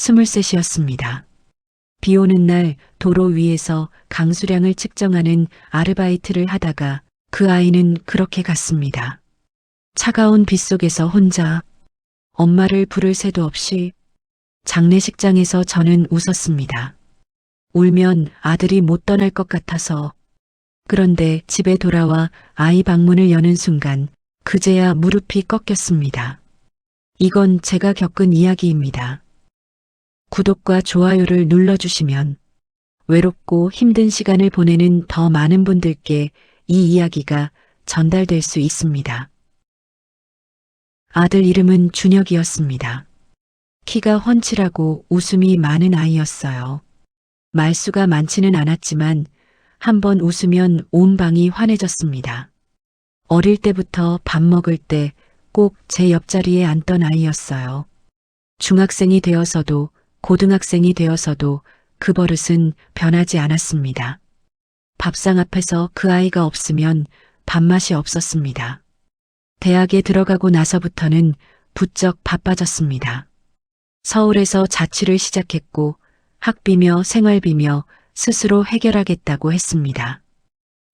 23이었습니다. 비 오는 날 도로 위에서 강수량을 측정하는 아르바이트를 하다가 그 아이는 그렇게 갔습니다. 차가운 빗속에서 혼자 엄마를 부를 새도 없이. 장례식장에서 저는 웃었습니다. 울면 아들이 못 떠날 것 같아서. 그런데 집에 돌아와 아이 방문을 여는 순간 그제야 무릎이 꺾였습니다. 이건 제가 겪은 이야기입니다. 구독과 좋아요를 눌러주시면 외롭고 힘든 시간을 보내는 더 많은 분들께 이 이야기가 전달될 수 있습니다. 아들 이름은 준혁이었습니다. 키가 훤칠하고 웃음이 많은 아이였어요. 말수가 많지는 않았지만 한번 웃으면 온 방이 환해졌습니다. 어릴 때부터 밥 먹을 때 꼭 제 옆자리에 앉던 아이였어요. 중학생이 되어서도 고등학생이 되어서도 그 버릇은 변하지 않았습니다. 밥상 앞에서 그 아이가 없으면 밥맛이 없었습니다. 대학에 들어가고 나서부터는 부쩍 바빠졌습니다. 서울에서 자취를 시작했고 학비며 생활비며 스스로 해결하겠다고 했습니다.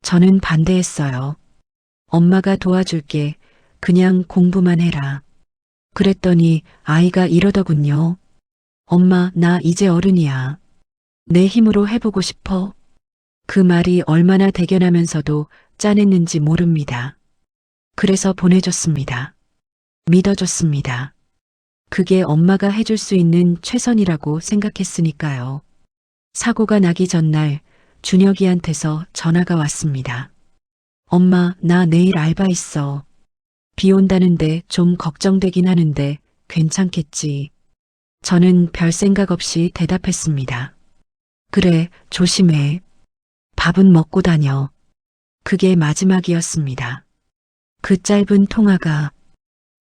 저는 반대했어요. 엄마가 도와줄게. 그냥 공부만 해라. 그랬더니 아이가 이러더군요. 엄마, 나 이제 어른이야. 내 힘으로 해보고 싶어. 그 말이 얼마나 대견하면서도 짠했는지 모릅니다. 그래서 보내줬습니다. 믿어줬습니다. 그게 엄마가 해줄 수 있는 최선이라고 생각했으니까요. 사고가 나기 전날 준혁이한테서 전화가 왔습니다. 엄마, 나 내일 알바 있어. 비 온다는데 좀 걱정되긴 하는데 괜찮겠지. 저는 별 생각 없이 대답했습니다. 그래, 조심해. 밥은 먹고 다녀. 그게 마지막이었습니다. 그 짧은 통화가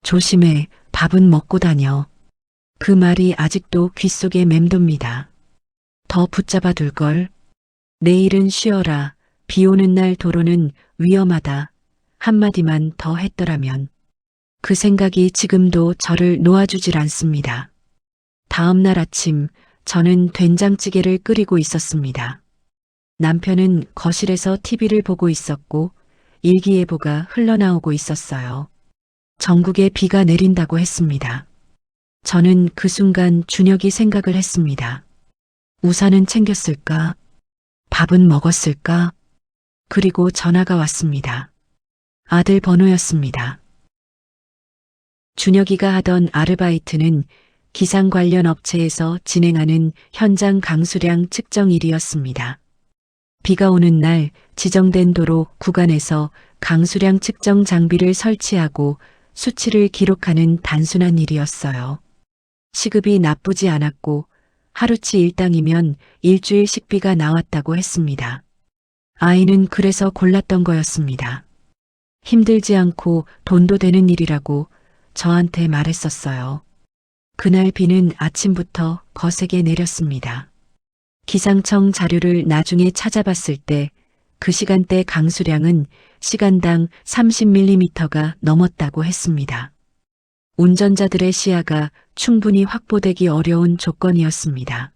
조심해, 밥은 먹고 다녀. 그 말이 아직도 귓속에 맴돕니다. 더 붙잡아 둘걸. 내일은 쉬어라. 비 오는 날 도로는 위험하다. 한마디만 더 했더라면. 그 생각이 지금도 저를 놓아주질 않습니다. 다음 날 아침 저는 된장찌개를 끓이고 있었습니다. 남편은 거실에서 TV를 보고 있었고 일기예보가 흘러나오고 있었어요. 전국에 비가 내린다고 했습니다. 저는 그 순간 준혁이 생각을 했습니다. 우산은 챙겼을까? 밥은 먹었을까? 그리고 전화가 왔습니다. 아들 번호였습니다. 준혁이가 하던 아르바이트는 기상 관련 업체에서 진행하는 현장 강수량 측정 일이었습니다. 비가 오는 날 지정된 도로 구간에서 강수량 측정 장비를 설치하고 수치를 기록하는 단순한 일이었어요. 시급이 나쁘지 않았고 하루치 일당이면 일주일 식비가 나왔다고 했습니다. 아이는 그래서 골랐던 거였습니다. 힘들지 않고 돈도 되는 일이라고 저한테 말했었어요. 그날 비는 아침부터 거세게 내렸습니다. 기상청 자료를 나중에 찾아봤을 때 그 시간대 강수량은 시간당 30mm가 넘었다고 했습니다. 운전자들의 시야가 충분히 확보되기 어려운 조건이었습니다.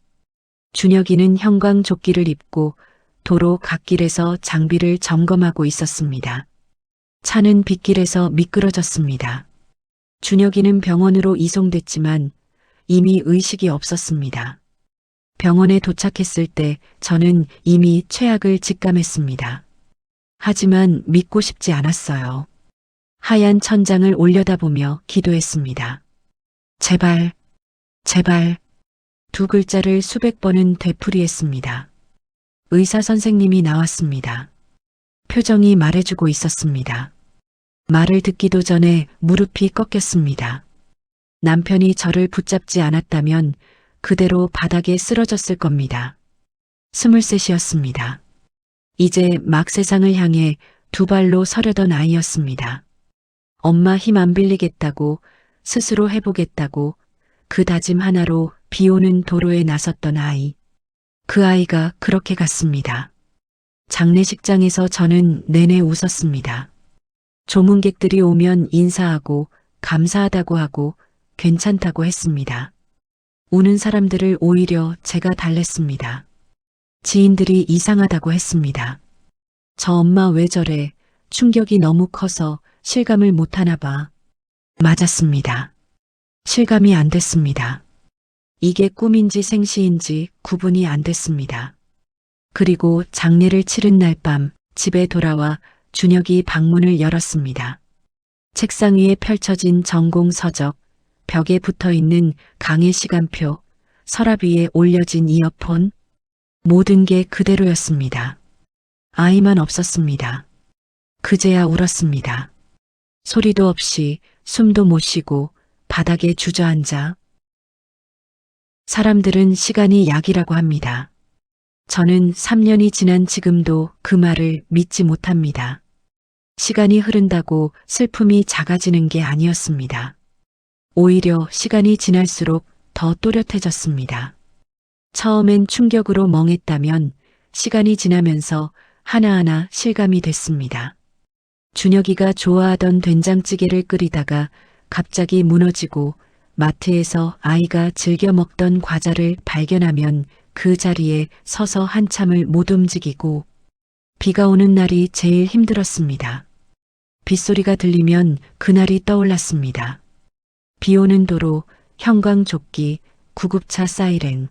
준혁이는 형광조끼를 입고 도로 갓길에서 장비를 점검하고 있었습니다. 차는 빗길에서 미끄러졌습니다. 준혁이는 병원으로 이송됐지만 이미 의식이 없었습니다. 병원에 도착했을 때 저는 이미 최악을 직감했습니다. 하지만 믿고 싶지 않았어요. 하얀 천장을 올려다보며 기도했습니다. 제발, 제발. 두 글자를 수백 번은 되풀이했습니다. 의사 선생님이 나왔습니다. 표정이 말해주고 있었습니다. 말을 듣기도 전에 무릎이 꺾였습니다. 남편이 저를 붙잡지 않았다면 그대로 바닥에 쓰러졌을 겁니다. 23이었습니다. 이제 막 세상을 향해 두 발로 서려던 아이였습니다. 엄마 힘 안 빌리겠다고, 스스로 해보겠다고 그 다짐 하나로 비 오는 도로에 나섰던 아이. 그 아이가 그렇게 갔습니다. 장례식장에서 저는 내내 웃었습니다. 조문객들이 오면 인사하고 감사하다고 하고 괜찮다고 했습니다. 우는 사람들을 오히려 제가 달랬습니다. 지인들이 이상하다고 했습니다. 저 엄마 왜 저래? 충격이 너무 커서 실감을 못하나 봐. 맞았습니다. 실감이 안 됐습니다. 이게 꿈인지 생시인지 구분이 안 됐습니다. 그리고 장례를 치른 날 밤 집에 돌아와 준혁이 방문을 열었습니다. 책상 위에 펼쳐진 전공 서적, 벽에 붙어 있는 강의 시간표, 서랍 위에 올려진 이어폰, 모든 게 그대로였습니다. 아이만 없었습니다. 그제야 울었습니다. 소리도 없이 숨도 못 쉬고 바닥에 주저앉아. 사람들은 시간이 약이라고 합니다. 저는 3년이 지난 지금도 그 말을 믿지 못합니다. 시간이 흐른다고 슬픔이 작아지는 게 아니었습니다. 오히려 시간이 지날수록 더 또렷해졌습니다. 처음엔 충격으로 멍했다면 시간이 지나면서 하나하나 실감이 됐습니다. 준혁이가 좋아하던 된장찌개를 끓이다가 갑자기 무너지고 마트에서 아이가 즐겨 먹던 과자를 발견하면 그 자리에 서서 한참을 못 움직이고 비가 오는 날이 제일 힘들었습니다. 빗소리가 들리면 그날이 떠올랐습니다. 비 오는 도로, 형광조끼, 구급차 사이렌.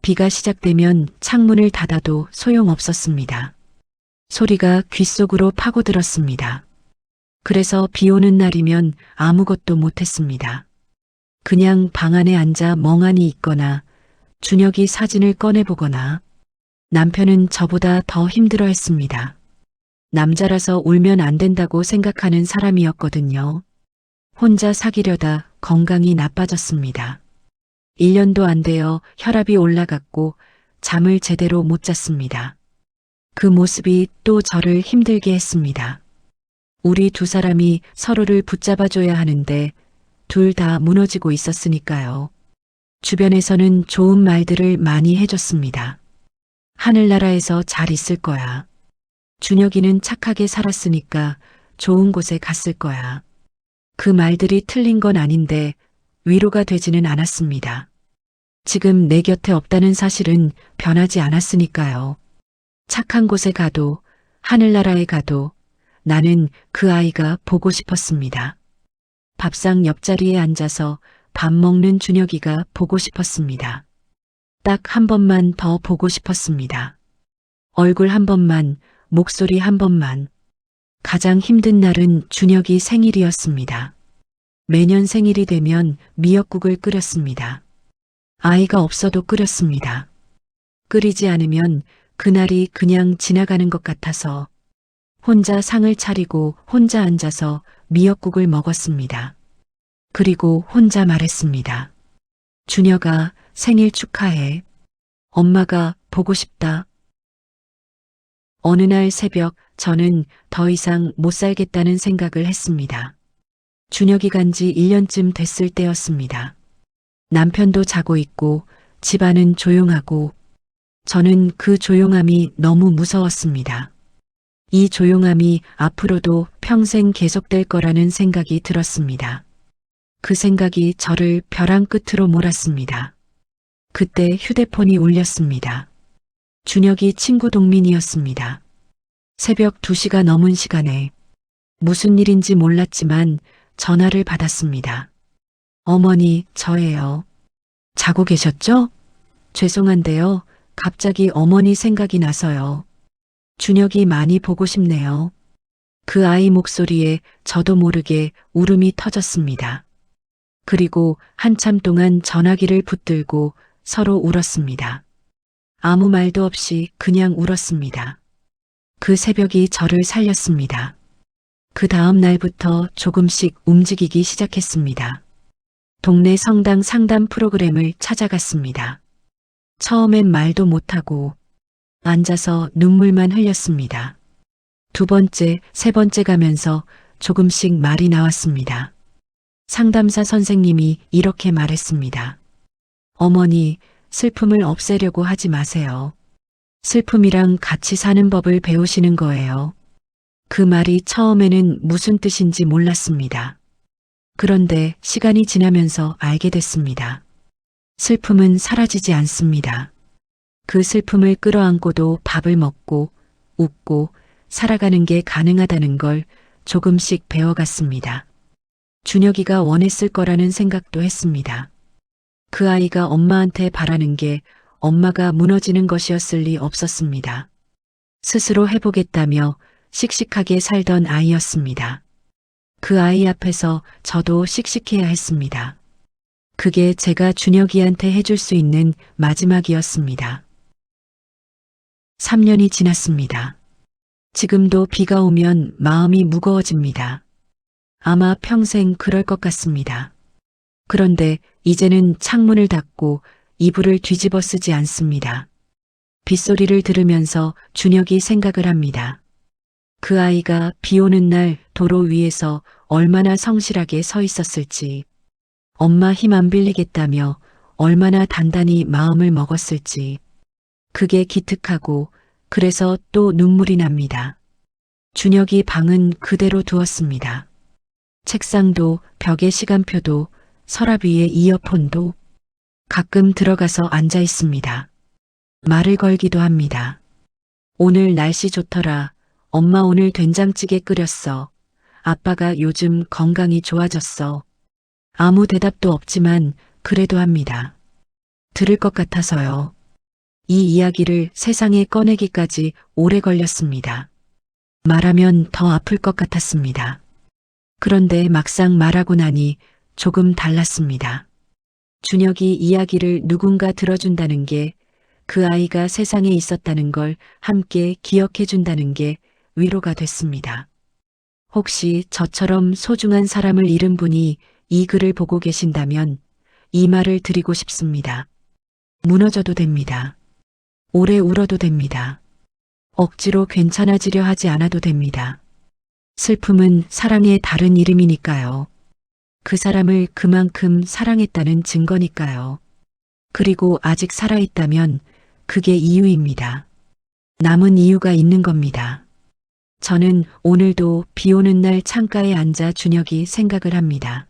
비가 시작되면 창문을 닫아도 소용없었습니다. 소리가 귓속으로 파고들었습니다. 그래서 비 오는 날이면 아무것도 못했습니다. 그냥 방 안에 앉아 멍하니 있거나 준혁이 사진을 꺼내보거나. 남편은 저보다 더 힘들어했습니다. 남자라서 울면 안 된다고 생각하는 사람이었거든요. 혼자 사귀려다 건강이 나빠졌습니다. 1년도 안 되어 혈압이 올라갔고 잠을 제대로 못 잤습니다. 그 모습이 또 저를 힘들게 했습니다. 우리 두 사람이 서로를 붙잡아줘야 하는데 둘 다 무너지고 있었으니까요. 주변에서는 좋은 말들을 많이 해줬습니다. 하늘나라에서 잘 있을 거야. 준혁이는 착하게 살았으니까 좋은 곳에 갔을 거야. 그 말들이 틀린 건 아닌데 위로가 되지는 않았습니다. 지금 내 곁에 없다는 사실은 변하지 않았으니까요. 착한 곳에 가도 하늘나라에 가도 나는 그 아이가 보고 싶었습니다. 밥상 옆자리에 앉아서 밥 먹는 준혁이가 보고 싶었습니다. 딱 한 번만 더 보고 싶었습니다. 얼굴 한 번만, 목소리 한 번만. 가장 힘든 날은 준혁이 생일이었습니다. 매년 생일이 되면 미역국을 끓였습니다. 아이가 없어도 끓였습니다. 끓이지 않으면 그날이 그냥 지나가는 것 같아서 혼자 상을 차리고 혼자 앉아서 미역국을 먹었습니다. 그리고 혼자 말했습니다. 준혁아, 생일 축하해. 엄마가 보고 싶다. 어느 날 새벽 저는 더 이상 못 살겠다는 생각을 했습니다. 준혁이 간 지 1년쯤 됐을 때였습니다. 남편도 자고 있고 집안은 조용하고 저는 그 조용함이 너무 무서웠습니다. 이 조용함이 앞으로도 평생 계속될 거라는 생각이 들었습니다. 그 생각이 저를 벼랑 끝으로 몰았습니다. 그때 휴대폰이 울렸습니다. 준혁이 친구 동민이었습니다. 새벽 2시가 넘은 시간에 무슨 일인지 몰랐지만 전화를 받았습니다. 어머니, 저예요. 자고 계셨죠? 죄송한데요. 갑자기 어머니 생각이 나서요. 준혁이 많이 보고 싶네요. 그 아이 목소리에 저도 모르게 울음이 터졌습니다. 그리고 한참 동안 전화기를 붙들고 서로 울었습니다. 아무 말도 없이 그냥 울었습니다. 그 새벽이 저를 살렸습니다. 그 다음 날부터 조금씩 움직이기 시작했습니다. 동네 성당 상담 프로그램을 찾아갔습니다. 처음엔 말도 못하고 앉아서 눈물만 흘렸습니다. 2번째, 3번째 가면서 조금씩 말이 나왔습니다. 상담사 선생님이 이렇게 말했습니다. 어머니, 슬픔을 없애려고 하지 마세요. 슬픔이랑 같이 사는 법을 배우시는 거예요. 그 말이 처음에는 무슨 뜻인지 몰랐습니다. 그런데 시간이 지나면서 알게 됐습니다. 슬픔은 사라지지 않습니다. 그 슬픔을 끌어안고도 밥을 먹고 웃고 살아가는 게 가능하다는 걸 조금씩 배워갔습니다. 준혁이가 원했을 거라는 생각도 했습니다. 그 아이가 엄마한테 바라는 게 엄마가 무너지는 것이었을 리 없었습니다. 스스로 해보겠다며 씩씩하게 살던 아이였습니다. 그 아이 앞에서 저도 씩씩해야 했습니다. 그게 제가 준혁이한테 해줄 수 있는 마지막이었습니다. 3년이 지났습니다. 지금도 비가 오면 마음이 무거워집니다. 아마 평생 그럴 것 같습니다. 그런데 이제는 창문을 닫고 이불을 뒤집어 쓰지 않습니다. 빗소리를 들으면서 준혁이 생각을 합니다. 그 아이가 비 오는 날 도로 위에서 얼마나 성실하게 서 있었을지, 엄마 힘 안 빌리겠다며 얼마나 단단히 마음을 먹었을지, 그게 기특하고 그래서 또 눈물이 납니다. 준혁이 방은 그대로 두었습니다. 책상도 벽에 시간표도 서랍 위에 이어폰도 가끔 들어가서 앉아 있습니다. 말을 걸기도 합니다. 오늘 날씨 좋더라. 엄마 오늘 된장찌개 끓였어. 아빠가 요즘 건강이 좋아졌어. 아무 대답도 없지만 그래도 합니다. 들을 것 같아서요. 이 이야기를 세상에 꺼내기까지 오래 걸렸습니다. 말하면 더 아플 것 같았습니다. 그런데 막상 말하고 나니 조금 달랐습니다. 준혁이 이야기를 누군가 들어준다는 게, 그 아이가 세상에 있었다는 걸 함께 기억해 준다는 게 위로가 됐습니다. 혹시 저처럼 소중한 사람을 잃은 분이 이 글을 보고 계신다면 이 말을 드리고 싶습니다. 무너져도 됩니다. 오래 울어도 됩니다. 억지로 괜찮아지려 하지 않아도 됩니다. 슬픔은 사랑의 다른 이름이니까요. 그 사람을 그만큼 사랑했다는 증거니까요. 그리고 아직 살아있다면 그게 이유입니다. 남은 이유가 있는 겁니다. 저는 오늘도 비 오는 날 창가에 앉아 준혁이 생각을 합니다.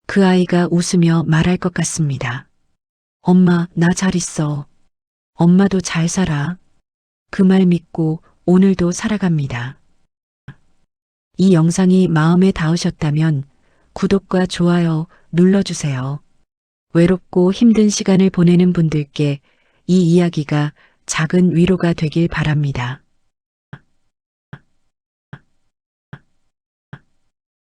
그 아이가 웃으며 말할 것 같습니다. 엄마, 나 잘 있어. 엄마도 잘 살아. 그 말 믿고 오늘도 살아갑니다. 이 영상이 마음에 닿으셨다면 구독과 좋아요 눌러주세요. 외롭고 힘든 시간을 보내는 분들께 이 이야기가 작은 위로가 되길 바랍니다.